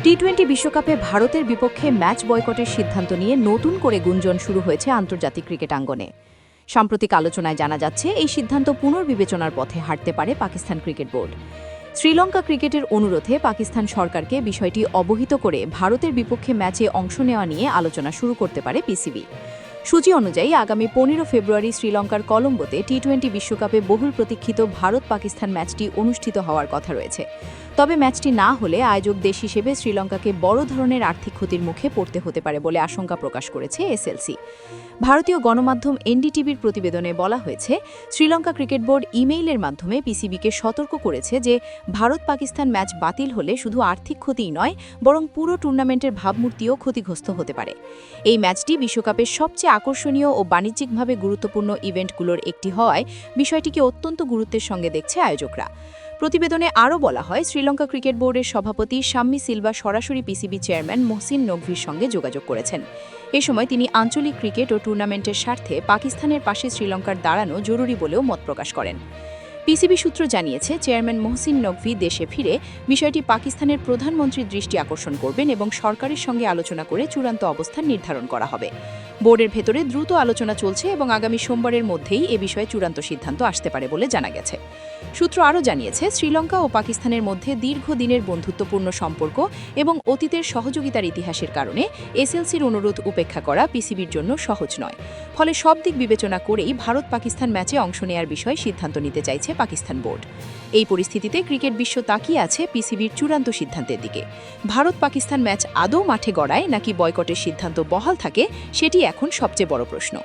টি-20 বিশ্বকাপে ভারতের বিপক্ষে ম্যাচ বয়কটের সিদ্ধান্ত নিয়ে নতুন করে গুঞ্জন শুরু হয়েছে আন্তর্জাতিক ক্রিকেট আঙ্গনে। সাম্প্রতিক আলোচনায় জানা যাচ্ছে এই সিদ্ধান্ত পুনর্বিবেচনার পথে হাঁটতে পারে পাকিস্তান ক্রিকেট বোর্ড। শ্রীলঙ্কা ক্রিকেটের অনুরোধে পাকিস্তান সরকারকে বিষয়টি অবহিত করে ভারতের বিপক্ষে ম্যাচে অংশ নেওয়া নিয়ে আলোচনা শুরু করতে পারে পিসিবি। সূচি অনুযায়ী আগামী 15 ফেব্রুয়ারি শ্রীলঙ্কার কলম্বোতে টি-20 বিশ্বকাপে বহুল প্রতীক্ষিত ভারত-পাকিস্তান ম্যাচটি অনুষ্ঠিত হওয়ার কথা রয়েছে। তবে ম্যাচটি না হলে আয়োজক দেশ হিসেবে শ্রীলঙ্কাকে বড় ধরনের আর্থিক ক্ষতির মুখে পড়তে হতে পারে বলে আশঙ্কা প্রকাশ করেছে এসএলসি। ভারতীয় গণমাধ্যম এনডিটিভির প্রতিবেদনে বলা হয়েছে, শ্রীলঙ্কা ক্রিকেট বোর্ড ইমেইলের মাধ্যমে পিসিবিকে সতর্ক করেছে যে ভারত-পাকিস্তান ম্যাচ বাতিল হলে শুধু আর্থিক ক্ষতিই নয়, বরং পুরো টুর্নামেন্টের ভাবমূর্তিও ক্ষতিগ্রস্ত হতে পারে। এই ম্যাচটি বিশ্বকাপের সবচেয়ে আকর্ষণীয় ও বাণিজ্যিকভাবে গুরুত্বপূর্ণ ইভেন্টগুলোর একটি হওয়ায় বিষয়টিকে অত্যন্ত গুরুত্বের সঙ্গে দেখছে আয়োজকরা। প্রতিবেদনে আরও বলা হয়, শ্রীলঙ্কা ক্রিকেট বোর্ডের সভাপতি শাম্মী সিলভা সরাসরি পিসিবি চেয়ারম্যান মোহসিন নকভির সঙ্গে যোগাযোগ করেছেন। এ সময় তিনি আঞ্চলিক ক্রিকেট ও টুর্নামেন্টের স্বার্থে পাকিস্তানের পাশে শ্রীলঙ্কার দাঁড়ানো জরুরি বলেও মত প্রকাশ করেন। পিসিবি সূত্র জানিয়েছে, চেয়ারম্যান মোহসিন নকভি দেশে ফিরে বিষয়টি পাকিস্তানের প্রধানমন্ত্রীর দৃষ্টি আকর্ষণ করবেন এবং সরকারের সঙ্গে আলোচনা করে চূড়ান্ত অবস্থান নির্ধারণ করা হবে। বোর্ডের ভেতরে দ্রুত আলোচনা চলছে এবং আগামী সোমবারের মধ্যেই এ বিষয়ে চূড়ান্ত সিদ্ধান্ত আসতে পারে বলে জানা গেছে। সূত্র আরও জানিয়েছে, শ্রীলঙ্কা ও পাকিস্তানের মধ্যে দীর্ঘদিনের বন্ধুত্বপূর্ণ সম্পর্ক এবং অতীতের সহযোগিতার ইতিহাসের কারণে এসএলসির অনুরোধ উপেক্ষা করা পিসিবির জন্য সহজ নয়। ফলে সব দিক বিবেচনা করেই ভারত-পাকিস্তান ম্যাচে অংশ নেয়ার বিষয়ে সিদ্ধান্ত নিতে চাইছে পাকিস্তান বোর্ড। এই পরিস্থিতিতে ক্রিকেট বিশ্ব তাকিয়ে আছে পিসিবির চূড়ান্ত সিদ্ধান্তের দিকে। ভারত-পাকিস্তান ম্যাচ আদৌ মাঠে গড়ায় নাকি বয়কটের সিদ্ধান্ত বহাল থাকে, সেটি এখন সবচেয়ে বড় প্রশ্ন।